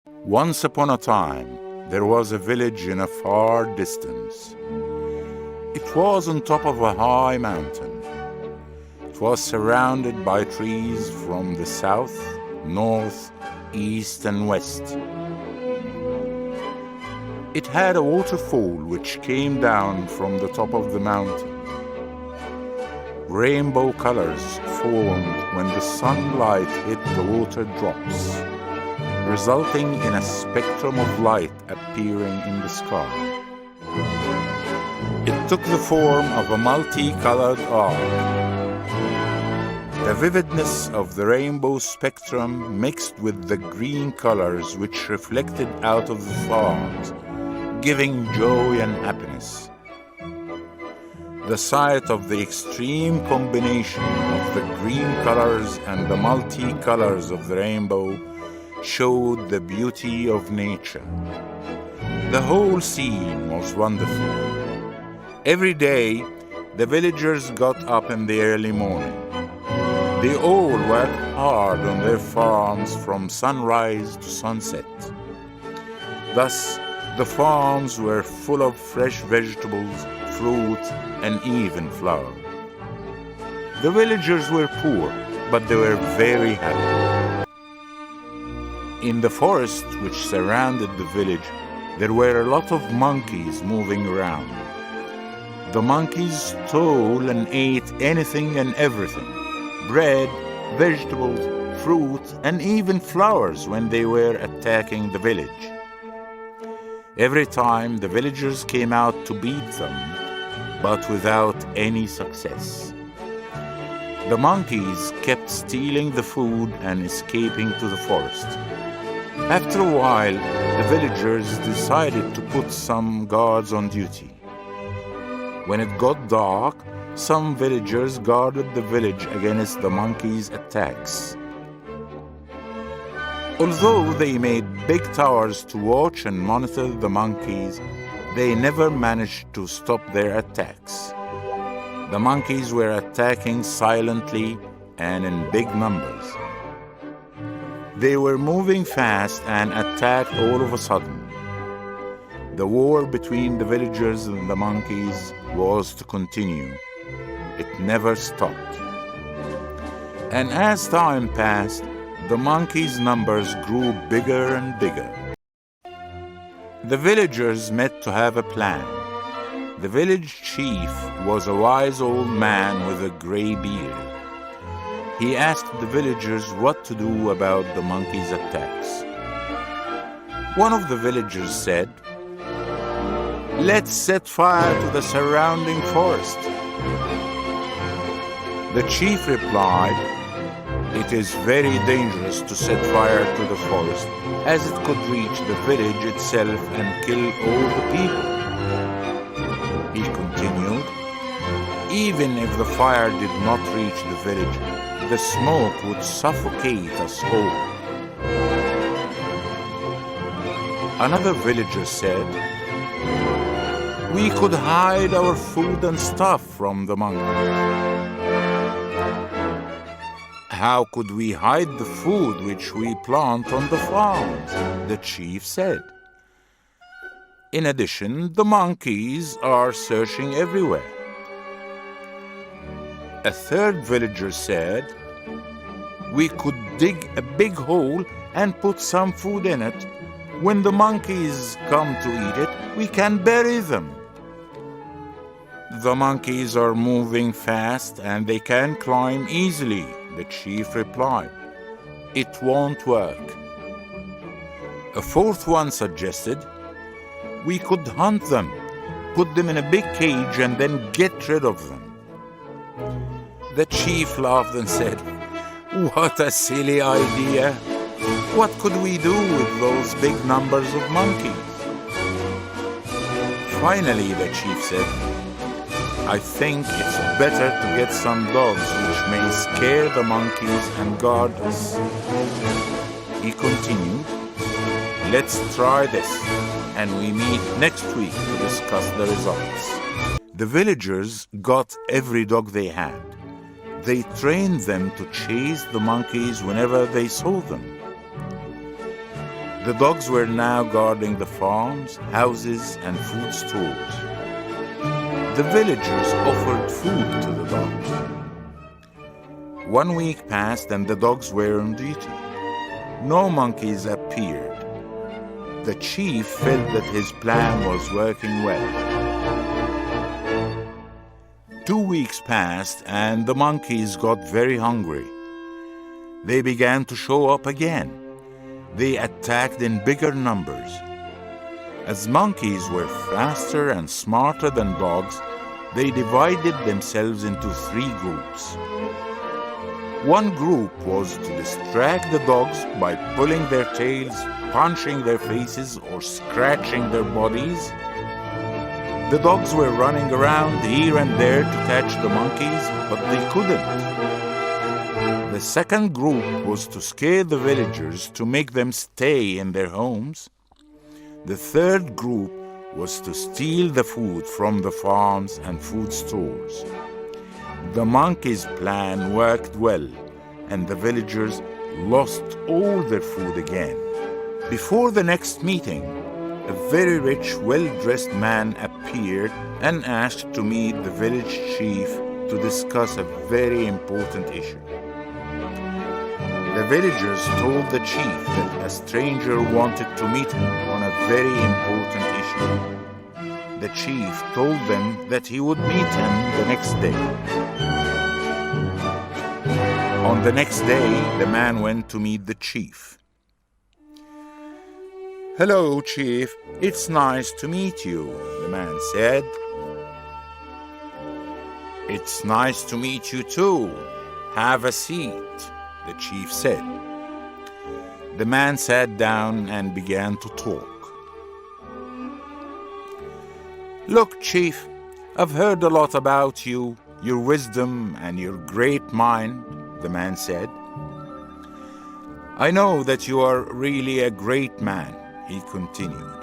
Once upon a time, there was a village in a far distance. It was on top of a high mountain. It was surrounded by trees from the south, north, east, and west. It had a waterfall which came down from the top of the mountain. Rainbow colors formed when the sunlight hit the water drops, resulting in a spectrum of light appearing in the sky. It took the form of a multicolored arc. The vividness of the rainbow spectrum mixed with the green colors which reflected out of the farms, giving joy and happiness. The sight of the extreme combination of the green colors and the multicolors of the rainbow showed the beauty of nature. The whole scene was wonderful. Every day, the villagers got up in the early morning. They all worked hard on their farms from sunrise to sunset. Thus, the farms were full of fresh vegetables, fruit, and even flour. The villagers were poor, but they were very happy. In the forest which surrounded the village, there were a lot of monkeys moving around. The monkeys stole and ate anything and everything: bread, vegetables, fruit, and even flowers when they were attacking the village. Every time the villagers came out to beat them, but without any success. The monkeys kept stealing the food and escaping to the forest. After a while, the villagers decided to put some guards on duty. When it got dark, some villagers guarded the village against the monkeys' attacks. Although they made big towers to watch and monitor the monkeys, they never managed to stop their attacks. The monkeys were attacking silently and in big numbers. They were moving fast and attacked all of a sudden. The war between the villagers and the monkeys was to continue. It never stopped. And as time passed, the monkeys' numbers grew bigger and bigger. The villagers met to have a plan. The village chief was a wise old man with a gray beard. He asked the villagers what to do about the monkeys' attacks. One of the villagers said, "Let's set fire to the surrounding forest." The chief replied, "It is very dangerous to set fire to the forest, as it could reach the village itself and kill all the people." He continued, "Even if the fire did not reach the village, the smoke would suffocate us all." Another villager said, "We could hide our food and stuff from the monkeys." "How could we hide the food which we plant on the farms?" the chief said. "In addition, the monkeys are searching everywhere." A third villager said, "We could dig a big hole and put some food in it. When the monkeys come to eat it, we can bury them." "The monkeys are moving fast and they can climb easily," the chief replied. "It won't work." A fourth one suggested, "We could hunt them, put them in a big cage and then get rid of them." The chief laughed and said, "What a silly idea! What could we do with those big numbers of monkeys?" Finally, the chief said, "I think it's better to get some dogs which may scare the monkeys and guard us." He continued, "Let's try this, and we meet next week to discuss the results." The villagers got every dog they had. They trained them to chase the monkeys whenever they saw them. The dogs were now guarding the farms, houses, and food stores. The villagers offered food to the dogs. 1 week passed and the dogs were on duty. No monkeys appeared. The chief felt that his plan was working well. 2 weeks passed and the monkeys got very hungry. They began to show up again. They attacked in bigger numbers. As monkeys were faster and smarter than dogs, they divided themselves into 3 groups. One group was to distract the dogs by pulling their tails, punching their faces, or scratching their bodies. The dogs were running around here and there to catch the monkeys, but they couldn't. The second group was to scare the villagers to make them stay in their homes. The third group was to steal the food from the farms and food stores. The monkeys' plan worked well, and the villagers lost all their food again. Before the next meeting, a very rich, well-dressed man appeared and asked to meet the village chief to discuss a very important issue. The villagers told the chief that a stranger wanted to meet him on a very important issue. The chief told them that he would meet him the next day. On the next day, the man went to meet the chief. "Hello, chief. It's nice to meet you," the man said. "It's nice to meet you too. Have a seat," the chief said. The man sat down and began to talk. "Look, chief, I've heard a lot about you, your wisdom and your great mind," the man said. "I know that you are really a great man," he continued.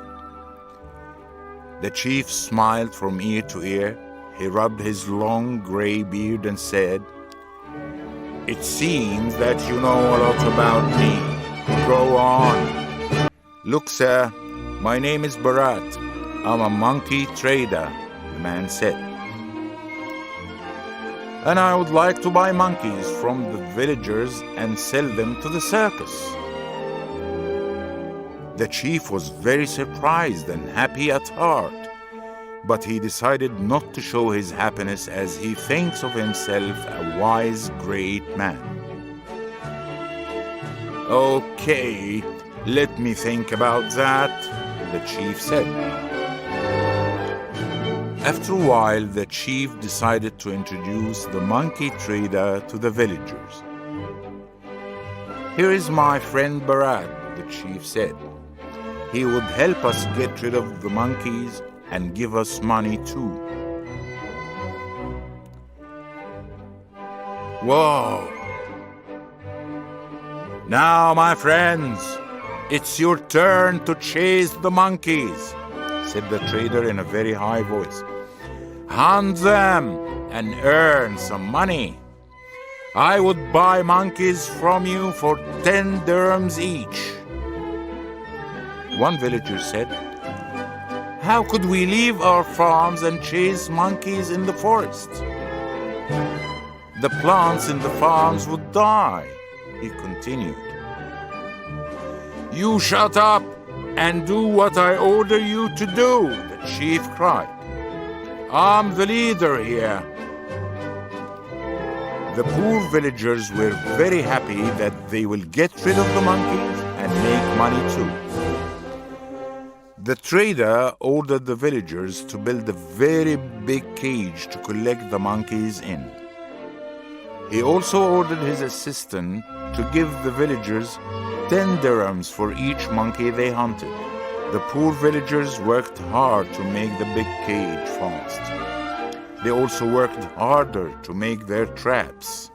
The chief smiled from ear to ear. He rubbed his long gray beard and said, "It seems that you know a lot about me. Go on." "Look, sir, my name is Bharat. I'm a monkey trader," the man said. "And I would like to buy monkeys from the villagers and sell them to the circus." The chief was very surprised and happy at heart, but he decided not to show his happiness as he thinks of himself a wise, great man. "Okay, let me think about that," the chief said. After a while, the chief decided to introduce the monkey trader to the villagers. "Here is my friend Bharat," the chief said. "He would help us get rid of the monkeys and give us money too." "Whoa! Now, my friends, it's your turn to chase the monkeys," said the trader in a very high voice. "Hunt them and earn some money. I would buy monkeys from you for 10 dirhams each." One villager said, "How could we leave our farms and chase monkeys in the forest? The plants in the farms would die," he continued. "You shut up and do what I order you to do," the chief cried. "I'm the leader here." The poor villagers were very happy that they will get rid of the monkeys and make money too. The trader ordered the villagers to build a very big cage to collect the monkeys in. He also ordered his assistant to give the villagers 10 dirhams for each monkey they hunted. The poor villagers worked hard to make the big cage fast. They also worked harder to make their traps.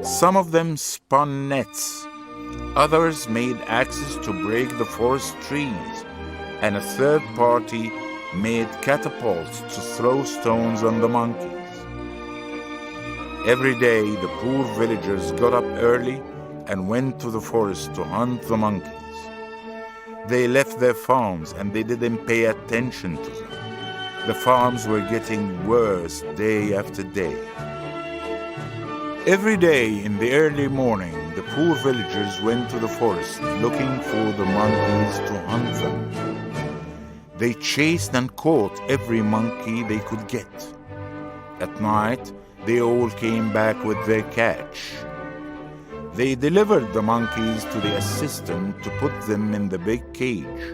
Some of them spun nets. Others made axes to break the forest trees, and a third party made catapults to throw stones on the monkeys. Every day, the poor villagers got up early and went to the forest to hunt the monkeys. They left their farms and they didn't pay attention to them. The farms were getting worse day after day. Every day in the early morning, the poor villagers went to the forest looking for the monkeys to hunt them. They chased and caught every monkey they could get. At night, they all came back with their catch. They delivered the monkeys to the assistant to put them in the big cage.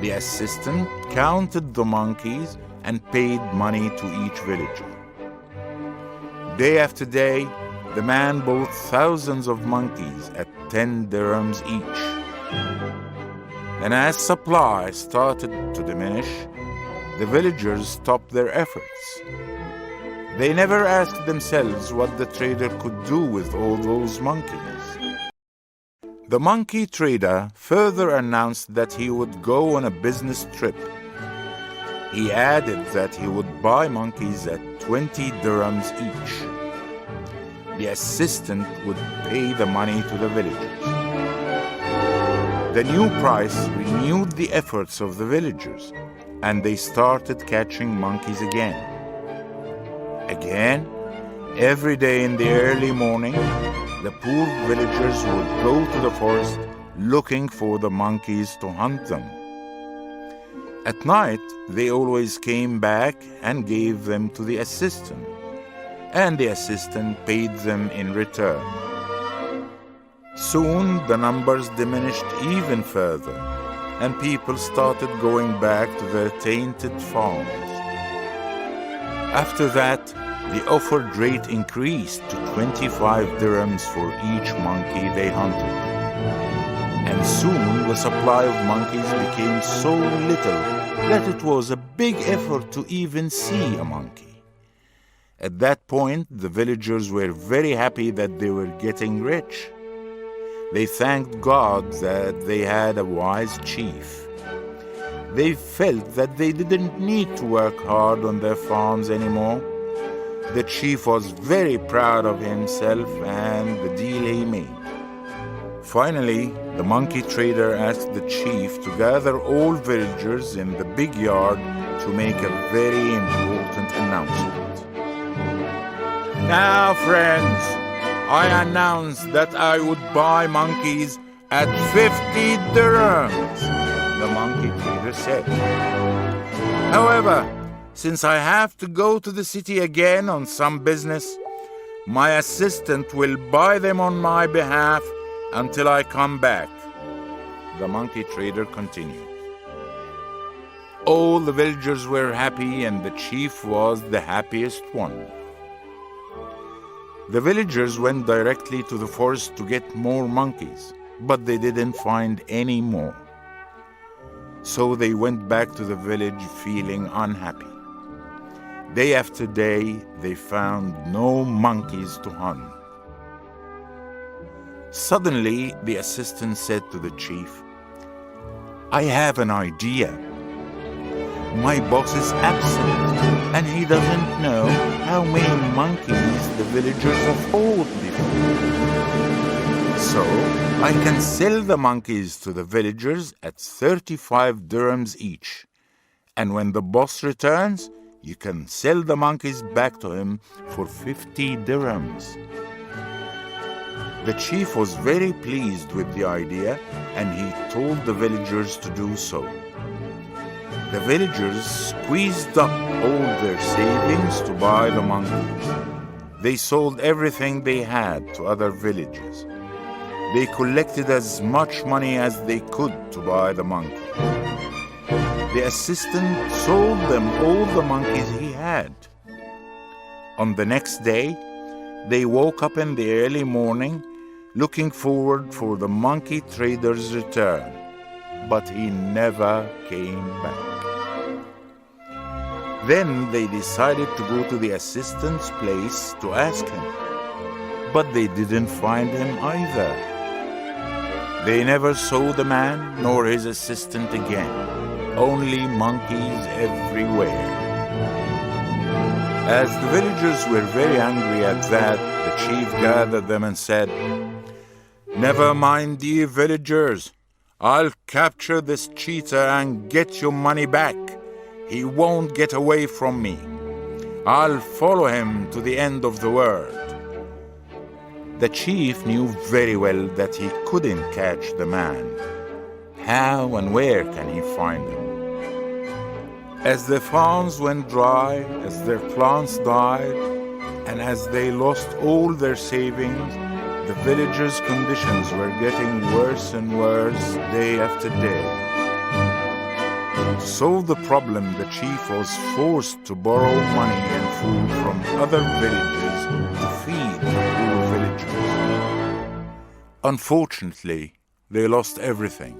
The assistant counted the monkeys and paid money to each villager. Day after day, the man bought thousands of monkeys at 10 dirhams each. And as supply started to diminish, the villagers stopped their efforts. They never asked themselves what the trader could do with all those monkeys. The monkey trader further announced that he would go on a business trip. He added that he would buy monkeys at 20 dirhams each. The assistant would pay the money to the villagers. The new price renewed the efforts of the villagers, and they started catching monkeys again. Again, every day in the early morning, the poor villagers would go to the forest looking for the monkeys to hunt them. At night, they always came back and gave them to the assistant, and the assistant paid them in return. Soon, the numbers diminished even further, and people started going back to their tainted farms. After that, the offered rate increased to 25 dirhams for each monkey they hunted. And soon the supply of monkeys became so little that it was a big effort to even see a monkey. At that point, the villagers were very happy that they were getting rich. They thanked God that they had a wise chief. They felt that they didn't need to work hard on their farms anymore. The chief was very proud of himself and the deal he made. Finally, the monkey trader asked the chief to gather all villagers in the big yard to make a very important announcement. Now, friends, I announce that I would buy monkeys at 50 dirhams, the monkey trader said. However, since I have to go to the city again on some business, my assistant will buy them on my behalf until I come back, the monkey trader continued. All the villagers were happy and the chief was the happiest one. The villagers went directly to the forest to get more monkeys, but they didn't find any more. So they went back to the village feeling unhappy. Day after day, they found no monkeys to hunt. Suddenly, the assistant said to the chief, I have an idea. My boss is absent, and he doesn't know how many monkeys the villagers have fought before. So, I can sell the monkeys to the villagers at 35 dirhams each. And when the boss returns, you can sell the monkeys back to him for 50 dirhams. The chief was very pleased with the idea and he told the villagers to do so. The villagers squeezed up all their savings to buy the monkeys. They sold everything they had to other villages. They collected as much money as they could to buy the monkeys. The assistant sold them all the monkeys he had. On the next day, they woke up in the early morning looking forward for the monkey trader's return, but he never came back. Then they decided to go to the assistant's place to ask him, but they didn't find him either. They never saw the man nor his assistant again. Only monkeys everywhere. As the villagers were very angry at that, the chief gathered them and said, Never mind, dear villagers. I'll capture this cheater and get your money back. He won't get away from me. I'll follow him to the end of the world." The chief knew very well that he couldn't catch the man. How and where can he find him? As their farms went dry, as their plants died, and as they lost all their savings, the villagers' conditions were getting worse and worse day after day. To solve the problem, the chief was forced to borrow money and food from other villages to feed the poor villagers. Unfortunately, they lost everything.